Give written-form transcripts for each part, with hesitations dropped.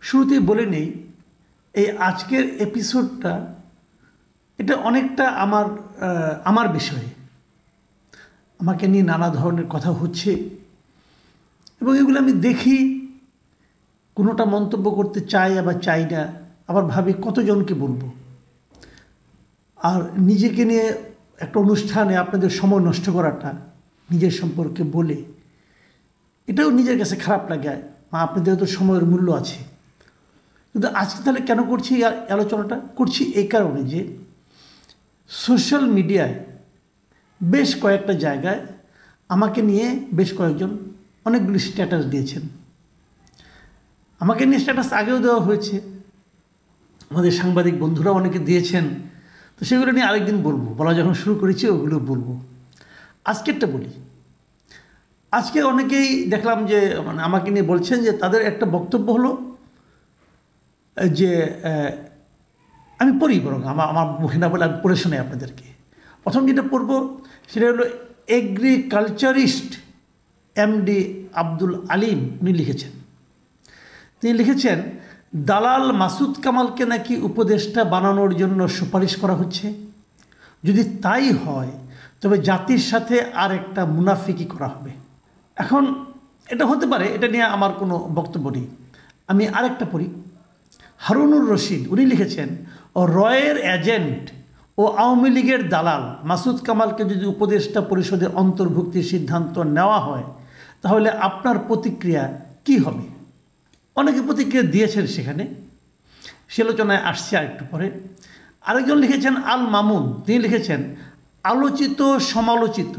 শুরুতেই বলে নেই, এই আজকের এপিসোডটা এটা অনেকটা আমার বিষয়ে। আমাকে নিয়ে নানা ধরনের কথা হচ্ছে এবং এগুলো আমি দেখি, কোনোটা মন্তব্য করতে চাই আবার চাই না, আবার ভাবি কতজনকে বলবো। আর নিজেকে নিয়ে একটা অনুষ্ঠানে আপনাদের সময় নষ্ট করাটা, নিজের সম্পর্কে বলে, এটাও নিজের কাছে খারাপ লাগে। আপনাদের তো সময়ের মূল্য আছে। কিন্তু আজকে তাহলে কেন করছি এই আলোচনাটা? করছি এই কারণে যে সোশ্যাল মিডিয়ায় বেশ কয়েকটা জায়গায় আমাকে নিয়ে বেশ কয়েকজন অনেকগুলি স্ট্যাটাস দিয়েছেন। আমাকে নিয়ে স্ট্যাটাস আগেও দেওয়া হয়েছে, আমাদের সাংবাদিক বন্ধুরা অনেকে দিয়েছেন। তো সেগুলো নিয়ে আরেকদিন বলবো, বলা যখন শুরু করেছি ওগুলো বলবো। আজকেরটা বলি। আজকে অনেকেই দেখলাম যে আমাকে নিয়ে বলছেন যে তাদের একটা বক্তব্য হলো যে আমি পড়ি, বরং আমার মুখে না বলে আমি পড়ে শোনাই আপনাদেরকে। প্রথম যেটা পড়ব সেটা হলো এগ্রিকালচারিস্ট এমডি আব্দুল আলিম। উনি লিখেছেন, তিনি লিখেছেন, দালাল মাসুদ কামালকে নাকি উপদেষ্টা বানানোর জন্য সুপারিশ করা হচ্ছে। যদি তাই হয় তবে জাতির সাথে আর একটা মুনাফিকি করা হবে। এখন এটা হতে পারে, এটা নিয়ে আমার কোনো বক্তব্য নেই। আমি আরেকটা পড়ি। হারুনুর রশিদ উনি লিখেছেন, রয়ের এজেন্ট ও আওয়ামী লীগের দালাল মাসুদ কামালকে যদি উপদেষ্টা পরিষদে অন্তর্ভুক্তির সিদ্ধান্ত নেওয়া হয় তাহলে আপনার প্রতিক্রিয়া কি হবে? অনেকে প্রতিক্রিয়া দিয়েছেন, সেখানে সে আলোচনায় আসছে আরেকটু পরে। আরেকজন লিখেছেন আল মামুন, তিনি লিখেছেন, আলোচিত সমালোচিত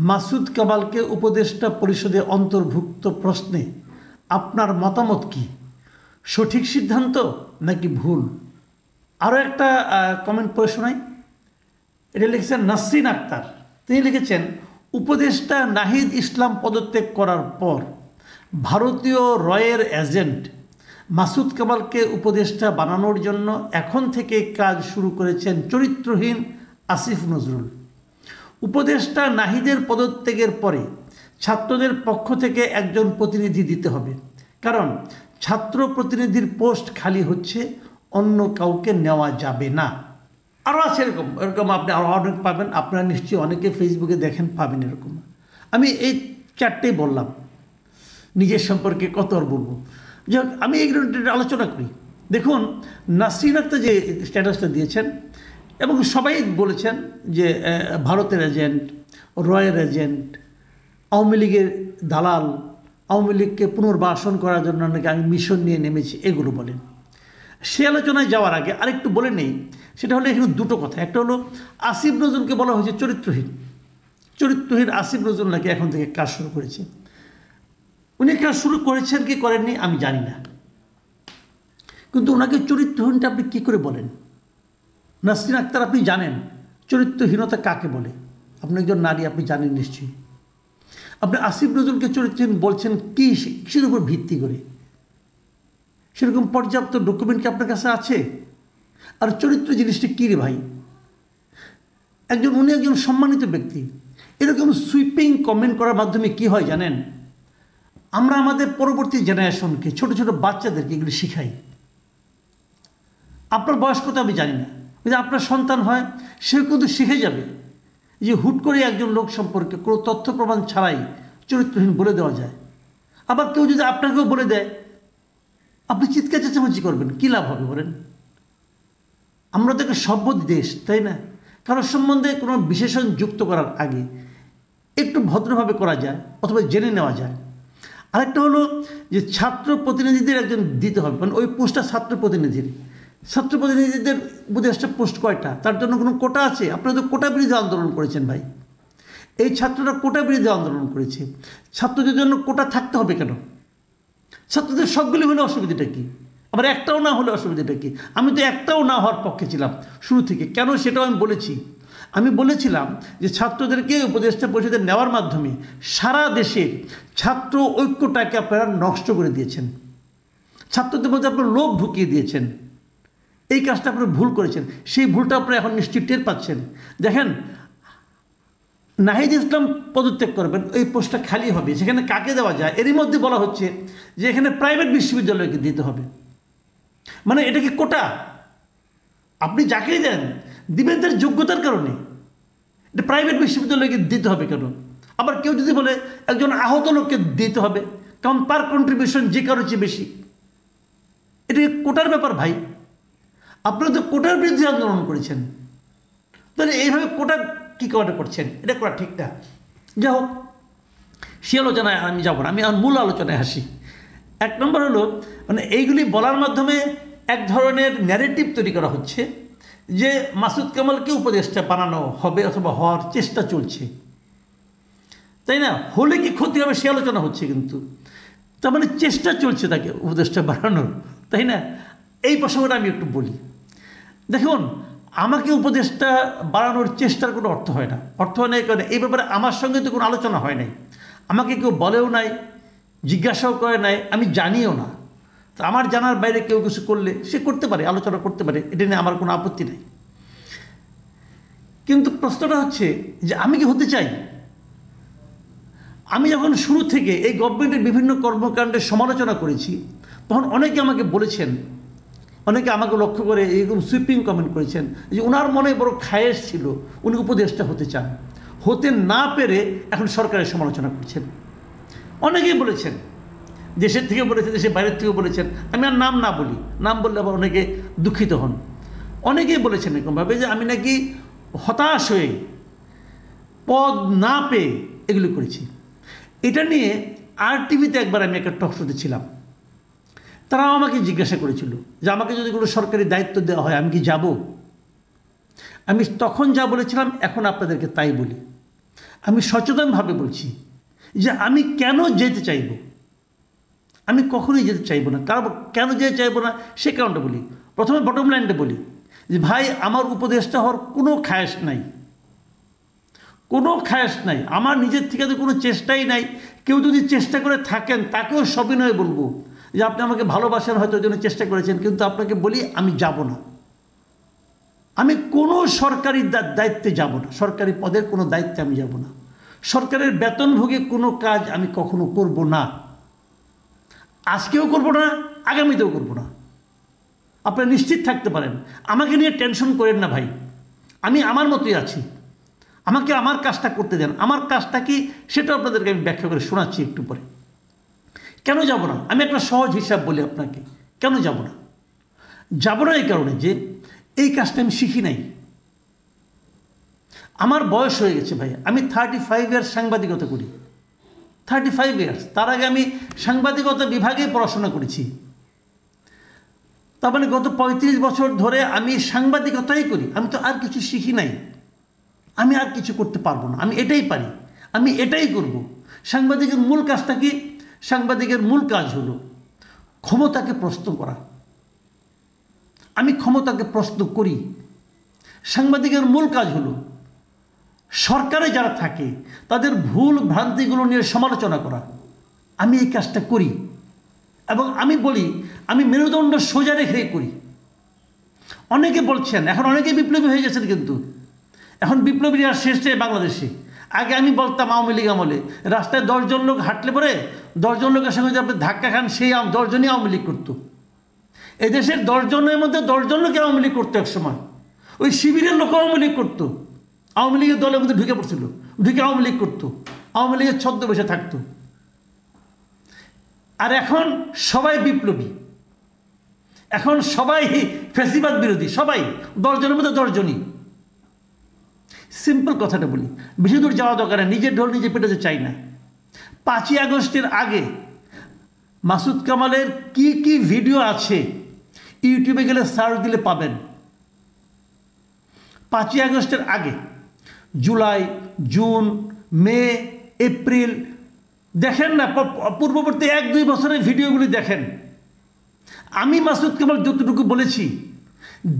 মাসুদ কামালকে উপদেষ্টা পরিষদে অন্তর্ভুক্ত প্রশ্নে আপনার মতামত কি? সঠিক সিদ্ধান্ত নাকি ভুল? আরও একটা কমেন্ট পড়ে শোনাই। এটা লিখেছেন নাসরিন আক্তার, তিনি লিখেছেন, উপদেষ্টা নাহিদ ইসলাম পদত্যাগ করার পর ভারতীয় রয়ের এজেন্ট মাসুদ কামালকে উপদেষ্টা বানানোর জন্য এখন থেকে কাজ শুরু করেছেন চরিত্রহীন আসিফ নজরুল। উপদেষ্টা নাহিদের পদত্যাগের পরে ছাত্রদের পক্ষ থেকে একজন প্রতিনিধি দিতে হবে, কারণ ছাত্র প্রতিনিধির পোস্ট খালি হচ্ছে, অন্য কাউকে নেওয়া যাবে না। আরও আছে এরকম আপনি আরও অনেক পাবেন, আপনারা নিশ্চয়ই অনেকে ফেসবুকে দেখেন, পাবেন এরকম। আমি এই চারটেই বললাম, নিজের সম্পর্কে কত আর বলবো। যাই হোক, আমি এইগুলো আলোচনা করি। দেখুন, নাসরিন আক্তার যে স্ট্যাটাসটা দিয়েছেন এবং সবাই বলেছেন যে ভারতের এজেন্ট, রয়ের এজেন্ট, আওয়ামী লীগের দালাল, আওয়ামী লীগকে পুনর্বাসন করার জন্য নাকি আমি মিশন নিয়ে নেমেছি, এগুলো বলেন। সে আলোচনায় যাওয়ার আগে আরেকটু বলে নেই, সেটা হলো এখানে দুটো কথা। একটা হলো আসিফ নজরুলকে বলা হয়েছে চরিত্রহীন আসিফ নজরুল নাকি এখন থেকে কাজ শুরু করেছে। উনি কাজ শুরু করেছেন কি করেননি আমি জানি না, কিন্তু ওনাকে চরিত্রহীনটা আপনি কী করে বলেন? নাসরিন আক্তার, আপনি জানেন চরিত্রহীনতা কাকে বলে? আপনি একজন নারী, আপনি জানেন নিশ্চয়ই। আপনি আসিফ নজরুলকে চরিত্রহীন বলছেন কিসের উপর ভিত্তি করে? সেরকম পর্যাপ্ত ডকুমেন্ট কি আপনার কাছে আছে? আর চরিত্র জিনিসটা কী রে ভাই? উনি একজন সম্মানিত ব্যক্তি। এরকম সুইপিং কমেন্ট করার মাধ্যমে কি হয় জানেন? আমরা আমাদের পরবর্তী জেনারেশনকে, ছোট ছোট বাচ্চাদেরকে এগুলো শিখাই। আপনার বয়স কত আমি জানি না, যদি আপনার সন্তান হয় সেও কিন্তু শিখে যাবে যে হুট করে একজন লোক সম্পর্কে কোনো তথ্য প্রমাণ ছাড়াই চরিত্রহীন বলে দেওয়া যায়। আবার কেউ যদি আপনাকেও বলে দেয়, আপনি চিৎকার চেঁচামেচি করবেন, কী লাভ হবে বলেন? আমরা তো একটা সভ্য দেশ, তাই না? কারোর সম্বন্ধে কোনো বিশেষণ যুক্ত করার আগে একটু ভদ্রভাবে করা যায় অথবা জেনে নেওয়া যায়। আরেকটা হলো যে ছাত্র প্রতিনিধিদের একজন দিতে হবে, মানে ওই পোস্টটা ছাত্র প্রতিনিধিদের উপদেষ্টা পোস্ট কয়টা, তার জন্য কোনো কোটা আছে? আপনারা তো কোটা বিরোধী আন্দোলন করেছেন ভাই। এই ছাত্ররা কোটা বিরোধী আন্দোলন করেছে, ছাত্রদের জন্য কোটা থাকতে হবে কেন? ছাত্রদের সবগুলি হলে অসুবিধাটা কী? আবার একটাও না হলে অসুবিধাটা কী? আমি তো একটাও না হওয়ার পক্ষে ছিলাম শুরু থেকে। কেন সেটাও আমি বলেছি। আমি বলেছিলাম যে ছাত্রদেরকে উপদেষ্টা পরিষদে নেওয়ার মাধ্যমে সারা দেশের ছাত্র ঐক্যটাকে আপনারা নষ্ট করে দিয়েছেন, ছাত্রদের মধ্যে আপনারা লোভ ঢুকিয়ে দিয়েছেন। এই কাজটা আপনারা ভুল করেছেন, সেই ভুলটা আপনারা এখন নিশ্চয়ই টের পাচ্ছেন। দেখেন, নাহিদ ইসলাম পদত্যাগ করবেন, এই পোস্টটা খালি হবে, সেখানে কাকে দেওয়া যায়? এরই মধ্যে বলা হচ্ছে যে এখানে প্রাইভেট বিশ্ববিদ্যালয়কে দিতে হবে। মানে এটা কি কোটা? আপনি যাকেই দেন দিবেন তার যোগ্যতার কারণে, এটা প্রাইভেট বিশ্ববিদ্যালয়কে দিতে হবে কেন? আবার কেউ যদি বলে একজন আহত লোককে দিতে হবে, কারণ তার কন্ট্রিবিউশন যে কারোর চেয়ে বেশি, এটা কোটার ব্যাপার ভাই। আপনারা তো কোটার বিরুদ্ধে আন্দোলন করেছেন, তাহলে এইভাবে কোটা কী করে করছেন? এটা করা ঠিক না। যাই হোক, সে আলোচনায় আমি যাব না, আমি আমার মূল আলোচনায় আসি। এক নম্বর হলো, মানে এইগুলি বলার মাধ্যমে এক ধরনের ন্যারেটিভ তৈরি করা হচ্ছে যে মাসুদ কামালকে উপদেষ্টা বানানো হবে অথবা হওয়ার চেষ্টা চলছে, তাই না? হলে কি ক্ষতি হবে সে আলোচনা হচ্ছে, কিন্তু তার মানে চেষ্টা চলছে তাকে উপদেষ্টা বানানোর, তাই না? এই প্রসঙ্গটা আমি একটু বলি। দেখুন, আমাকে উপদেষ্টা বাড়ানোর চেষ্টার কোনো অর্থ হয় না। অর্থ হয় না কারণে এই ব্যাপারে আমার সঙ্গে তো কোনো আলোচনা হয় নাই, আমাকে কেউ বলেও নাই, জিজ্ঞাসাও করে নাই, আমি জানিও না। তো আমার জানার বাইরে কেউ কিছু করলে সে করতে পারে, আলোচনা করতে পারে, এটা নিয়ে আমার কোনো আপত্তি নাই। কিন্তু প্রশ্নটা হচ্ছে যে আমি কি হতে চাই? আমি যখন শুরু থেকে এই গভর্নমেন্টের বিভিন্ন কর্মকাণ্ডের সমালোচনা করেছি, তখন অনেকে আমাকে বলেছেন, অনেকে আমাকে লক্ষ্য করে এরকম সুইপিং কমেন্ট করেছেন যে ওনার মনে বড় খায়েশ ছিল, উনি উপদেষ্টা হতে চান, হতে না পেরে এখন সরকারের সমালোচনা করছেন। অনেকেই বলেছেন, দেশের থেকে বলেছেন, দেশের বাইরের থেকেও বলেছেন, আমি আর নাম না বলি, নাম বললে আবার অনেকে দুঃখিত হন। অনেকেই বলেছেন এরকমভাবে যে আমি নাকি হতাশ হয়ে পদ না পেয়ে এগুলি করেছি। এটা নিয়ে RTV-তে একবার আমি একটা টক শোতে ছিলাম, তারাও আমাকে জিজ্ঞাসা করেছিল যে আমাকে যদি কোনো সরকারি দায়িত্ব দেওয়া হয় আমি কি যাব? আমি তখন যা বলেছিলাম এখন আপনাদেরকে তাই বলি। আমি সচেতনভাবে বলছি যে আমি কেন যেতে চাইব, আমি কখনোই যেতে চাইবো না। কারণ কেন যেতে চাইবো না সে কারণটা বলি। প্রথমে বটম লাইনটা বলি যে ভাই, আমার উপদেষ্টা হওয়ার কোনো খায়েশ নাই, কোনো খায়েশ নাই, আমার নিজের থেকে তো কোনো চেষ্টাই নাই। কেউ যদি চেষ্টা করে থাকেন তাকেও সবিনয়ে বলবো যে আপনি আমাকে ভালোবাসেন, হয়তো ওই জন্য চেষ্টা করেছেন, কিন্তু আপনাকে বলি আমি যাব না। আমি কোনো সরকারি দায়িত্বে যাব না, সরকারি পদের কোনো দায়িত্বে আমি যাব না, সরকারের বেতনভোগী কোনো কাজ আমি কখনো করব না, আজকেও করব না, আগামীতেও করব না। আপনারা নিশ্চিত থাকতে পারেন, আমাকে নিয়ে টেনশন করেন না ভাই, আমি আমার মতোই আছি, আমাকে আমার কাজটা করতে দেন। আমার কাজটা কি সেটা আপনাদেরকে আমি ব্যাখ্যা করে শোনাচ্ছি একটু পরে। কেন যাব না? আমি একটা সহজ হিসাব বলি আপনাকে, কেন যাব না। যাব না এই কারণে যে এই কাজটা আমি শিখি নাই, আমার বয়স হয়ে গেছে ভাই, আমি 35 ইয়ার্স সাংবাদিকতা করি, 35 ইয়ার্স। তার আগে আমি সাংবাদিকতা বিভাগে পড়াশোনা করেছি, তার মানে গত 35 বছর ধরে আমি সাংবাদিকতাই করি, আমি তো আর কিছু শিখি নাই, আমি আর কিছু করতে পারবো না, আমি এটাই পারি, আমি এটাই করব। সাংবাদিকের মূল কাজটা কি? সাংবাদিকের মূল কাজ হলো ক্ষমতাকে প্রশ্ন করা, আমি ক্ষমতাকে প্রশ্ন করি। সাংবাদিকের মূল কাজ হলো সরকারে যারা থাকে তাদের ভুল ভ্রান্তিগুলো নিয়ে সমালোচনা করা, আমি এই কাজটা করি। এবং আমি বলি আমি মেরুদণ্ড সোজা রেখেই করি। অনেকে বলছেন, এখন অনেকে বিপ্লবী হয়ে গেছেন, কিন্তু এখন বিপ্লবীরা শেষ নেই বাংলাদেশে। আগে আমি বলতাম আওয়ামী লীগ আমলে রাস্তায় 10 জন লোক হাঁটলে পরে 10 জন লোকের সঙ্গে যদি আপনি ধাক্কা খান, সেই 10 জনই আওয়ামী লীগ করতো। এদেশের 10 জনের মধ্যে 10 জন লোক আওয়ামী লীগ করতো এক সময়, ওই শিবিরের লোক আওয়ামী লীগ করতো, আওয়ামী লীগের দলের মধ্যে ঢুকে পড়ছিল, ঢুকে আওয়ামী লীগ করতো, আওয়ামী লীগের ছদ্মবেশে থাকতো। আর এখন সবাই বিপ্লবী, এখন সবাই ফ্যাসিবাদ বিরোধী, সবাই 10 জনের মধ্যে 10 জনই। সিম্পল কথাটা বলি, বেশি দূর যাওয়া দরকার, নিজের ঢোল নিজে পেটাতে চাই না। 5ই আগস্টের আগে মাসুদ কামালের কি কি ভিডিও আছে ইউটিউবে গেলে সার্চ দিলে পাবেন। 5ই আগস্টের আগে, জুলাই, জুন, মে, এপ্রিল, দেখেন না, পূর্ববর্তী 1-2 বছরের ভিডিওগুলি দেখেন। আমি মাসুদ কামাল যতটুকু বলেছি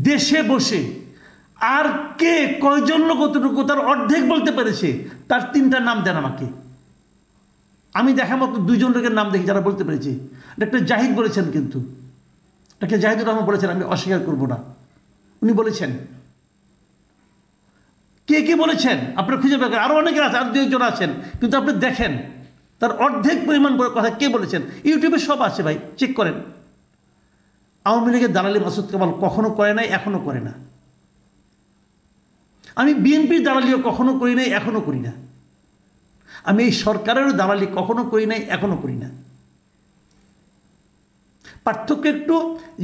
দেশে বসে, আর কে কয়জন লোক কতটুকু তার অর্ধেক বলতে পেরেছে, তার 3টা নাম দেন আমাকে। আমি দেখা মতো 2 জন লোকের নাম দেখি যারা বলতে পেরেছে। ডক্টর জাহিদ বলেছেন, কিন্তু ডক্টর জাহিদুর রহমান বলেছেন, আমি অস্বীকার করব না, উনি বলেছেন। কে কে বলেছেন আপনারা খুঁজে বের করেন, আরও অনেকে আছে, আর 2-1 জন আছেন, কিন্তু আপনি দেখেন তার অর্ধেক পরিমাণ কথা কে বলেছেন। ইউটিউবে সব আছে ভাই, চেক করেন। আওয়ামী লীগের দালালি মাসুদ কামাল কখনো করে নাই, এখনো করে না। আমি বিএনপির দালালিও কখনো করি নাই, এখনো করি না। আমি এই সরকারেরও দালালি কখনো করি নাই, এখনো করি না। পার্থক্য একটু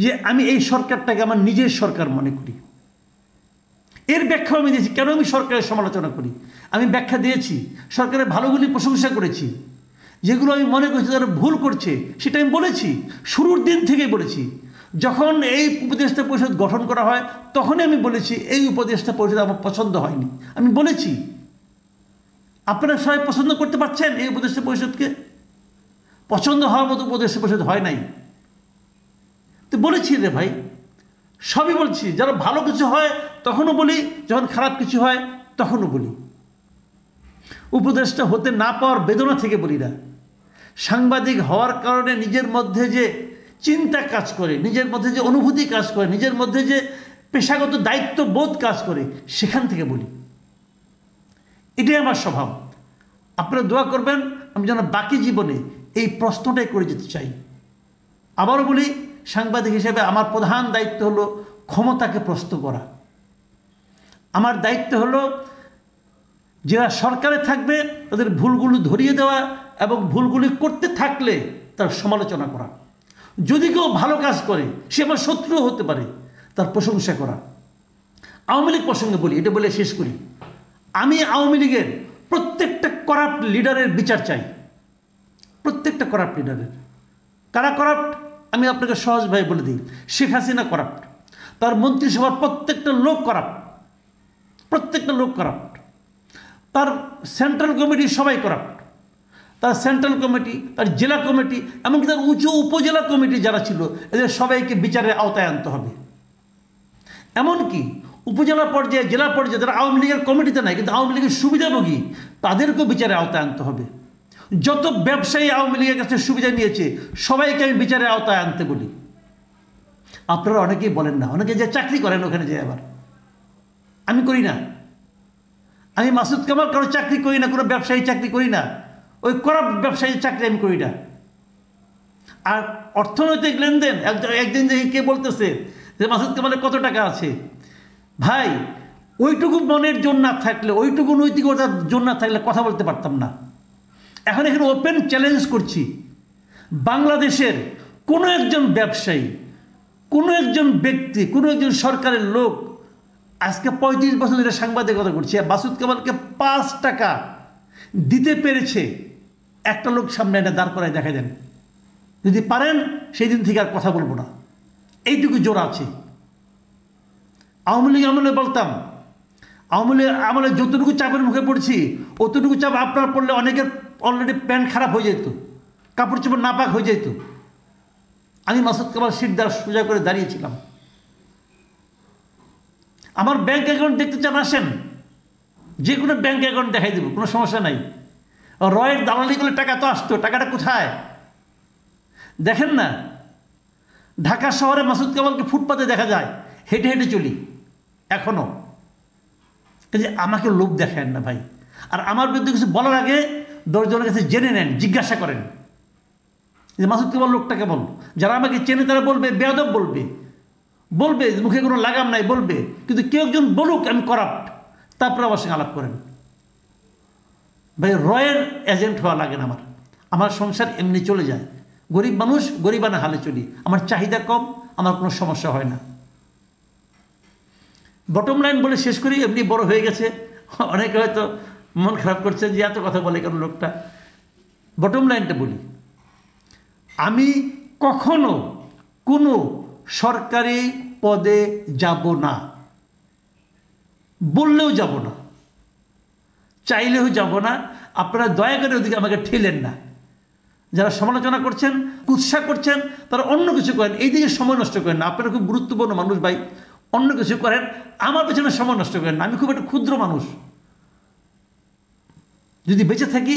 যে আমি এই সরকারটাকে আমার নিজের সরকার মনে করি। এর ব্যাখ্যা আমি দিয়েছি কেন আমি সরকারের সমালোচনা করি। আমি ব্যাখ্যা দিয়েছি, সরকারের ভালোগুলি প্রশংসা করেছি, যেগুলো আমি মনে করছি তারা ভুল করছে সেটা আমি বলেছি, শুরুর দিন থেকেই বলেছি। যখন এই উপদেষ্টা পরিষদ গঠন করা হয় তখনই আমি বলেছি এই উপদেষ্টা পরিষদ আমার পছন্দ হয়নি, আমি বলেছি। আপনারা সবাই পছন্দ করতে পারছেন এই উপদেষ্টা পরিষদকে? পছন্দ হওয়ার মতো উপদেষ্টা পরিষদ হয় নাই, তো বলেছি রে ভাই, সবই বলছি। যারা ভালো কিছু হয় তখনও বলি, যখন খারাপ কিছু হয় তখনও বলি। উপদেষ্টা হতে না পাওয়ার বেদনা থেকে বলি না, সাংবাদিক হওয়ার কারণে নিজের মধ্যে যে চিন্তা কাজ করে, নিজের মধ্যে যে অনুভূতি কাজ করে, নিজের মধ্যে যে পেশাগত দায়িত্ববোধ কাজ করে, সেখান থেকে বলি। এটাই আমার স্বভাব। আপনারা দোয়া করবেন আমি যেন বাকি জীবনে এই প্রশ্নটাই করে যেতে চাই। আবারও বলি, সাংবাদিক হিসেবে আমার প্রধান দায়িত্ব হলো ক্ষমতাকে প্রশ্ন করা। আমার দায়িত্ব হলো যারা সরকারে থাকবে তাদের ভুলগুলো ধরিয়ে দেওয়া এবং ভুলগুলি করতে থাকলে তার সমালোচনা করা। যদি কেউ ভালো কাজ করে, সে আমার শত্রু হতে পারে, তার প্রশংসা করা। আওয়ামী লীগ প্রসঙ্গে বলি, এটা বলে শেষ করি। আমি আওয়ামী লীগের প্রত্যেকটা করাপ্ট লিডারের বিচার চাই, প্রত্যেকটা করাপ্ট লিডারের। কারা করাপ্ট আমি আপনাকে সহজভাবে বলে দিই। শেখ হাসিনা করাপ্ট, তার মন্ত্রিসভার প্রত্যেকটা লোক করাপ্ট, প্রত্যেকটা লোক করাপ্ট, তার সেন্ট্রাল কমিটি সবাই করাপ্ট, তার সেন্ট্রাল কমিটি, তার জেলা কমিটি, এমনকি তার উঁচু উপজেলা কমিটি যারা ছিল, এদের সবাইকে বিচারের আওতায় আনতে হবে। এমনকি উপজেলা পর্যায়ে, জেলা পর্যায়ে যারা আওয়ামী লীগের কমিটিতে নাই কিন্তু আওয়ামী লীগের সুবিধাভোগী, তাদেরকেও বিচারের আওতায় আনতে হবে। যত ব্যবসায়ী আওয়ামী লীগের কাছে সুবিধা নিয়েছে সবাইকে আমি বিচারের আওতায় আনতে বলি। আপনারা অনেকেই বলেন না, অনেকে যে চাকরি করেন ওখানে যে, আবার আমি করি না। আমি মাসুদ কামাল কারো চাকরি করি না, কোনো ব্যবসায়ী চাকরি করি না, ওই করাপ্ট ব্যবসায়ীর চাকরি আমি করি না। আর অর্থনৈতিক লেনদেন, একদিন যে কে বলতেছে যে মাসুদ কামালের কত টাকা আছে, ভাই ওইটুকু মনের জোর না থাকলে, ওইটুকু নৈতিকতার জোর না থাকলে কথা বলতে পারতাম না। এখন এখানে ওপেন চ্যালেঞ্জ করছি, বাংলাদেশের কোনো একজন ব্যবসায়ী, কোনো একজন ব্যক্তি, কোনো একজন সরকারের লোক আজকে 35 বছর ধরে সাংবাদিকতা করছে, মাসুদ কামালকে 5 টাকা দিতে পেরেছে, একটা লোক সামনে এটা দাঁড় করায় দেখা দেন। যদি পারেন সেই দিন থেকে আর কথা বলবো না, এইটুকু জোর আছে। আওয়ামী লীগ আমলে বলতাম, আওয়ামী লীগ আমলে যতটুকু চাপের মুখে পড়ছি, অতটুকু চাপ আপনার পড়লে অনেকের অলরেডি প্যান্ট খারাপ হয়ে যেত, কাপড় চোপড় নাপাক হয়ে যেত। আমি মাসুদ কামাল সিট দ্বারা সোজা করে দাঁড়িয়েছিলাম। আমার ব্যাংক অ্যাকাউন্ট দেখতে চান আসেন, যে কোনো ব্যাংক অ্যাকাউন্ট দেখাই দেবো, কোনো সমস্যা নাই। রয়ের দালালি করলে টাকা তো আসতো, টাকাটা কোথায় দেখেন না। ঢাকা শহরে মাসুদ কামালকে ফুটপাতে দেখা যায়, হেঁটে হেঁটে চলি এখনও। যে আমাকে লোভ দেখায় না ভাই। আর আমার বিরুদ্ধে কিছু বলার আগে 10 জনের কাছে জেনে নেন, জিজ্ঞাসা করেন যে মাসুদ কামাল লোকটা কেমন। যারা আমাকে চেনে তারা বলবে বেয়াদব, বলবে বলবে মুখে কোনো লাগাম নাই বলবে, কিন্তু কেউ একজন বলুক আমি করাপ্ট, তারপরে আমার সঙ্গে আলাপ করেন। ভাই রয়ের এজেন্ট হওয়া লাগে না। আমার সংসার এমনি চলে যায়, গরিব মানুষ গরিবানা হালে চলি, আমার চাহিদা কম, আমার কোনো সমস্যা হয় না। বটম লাইন বলে শেষ করি, এমনি বড় হয়ে গেছে, অনেকে হয়তো মন খারাপ করছে যে এত কথা বলে কেন লোকটা। বটম লাইনটা বলি, আমি কখনো কোনো সরকারি পদে যাব না, বললেও যাব না, চাইলেও যাব না। আপনারা দয়া করে ওদিকে আমাকে ঠেলেন না। যারা সমালোচনা করছেন, উৎসাহ করছেন, তারা অন্য কিছু করেন, এই দিকে সময় নষ্ট করেন না। আপনারা খুব গুরুত্বপূর্ণ মানুষ ভাই, অন্য কিছু করেন, আমার পেছনে সময় নষ্ট করেন না। আমি খুব একটা ক্ষুদ্র মানুষ, যদি বেঁচে থাকি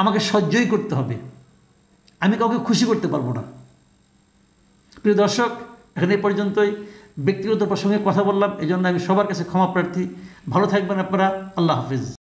আমাকে সহ্যই করতে হবে, আমি কাউকে খুশি করতে পারবো না। প্রিয় দর্শক, এখানে এই পর্যন্তই। ব্যক্তিগত প্রসঙ্গে কথা বললাম, এই জন্য আমি সবার কাছে ক্ষমা প্রার্থী। ভালো থাকবেন আপনারা। আল্লাহ হাফিজ।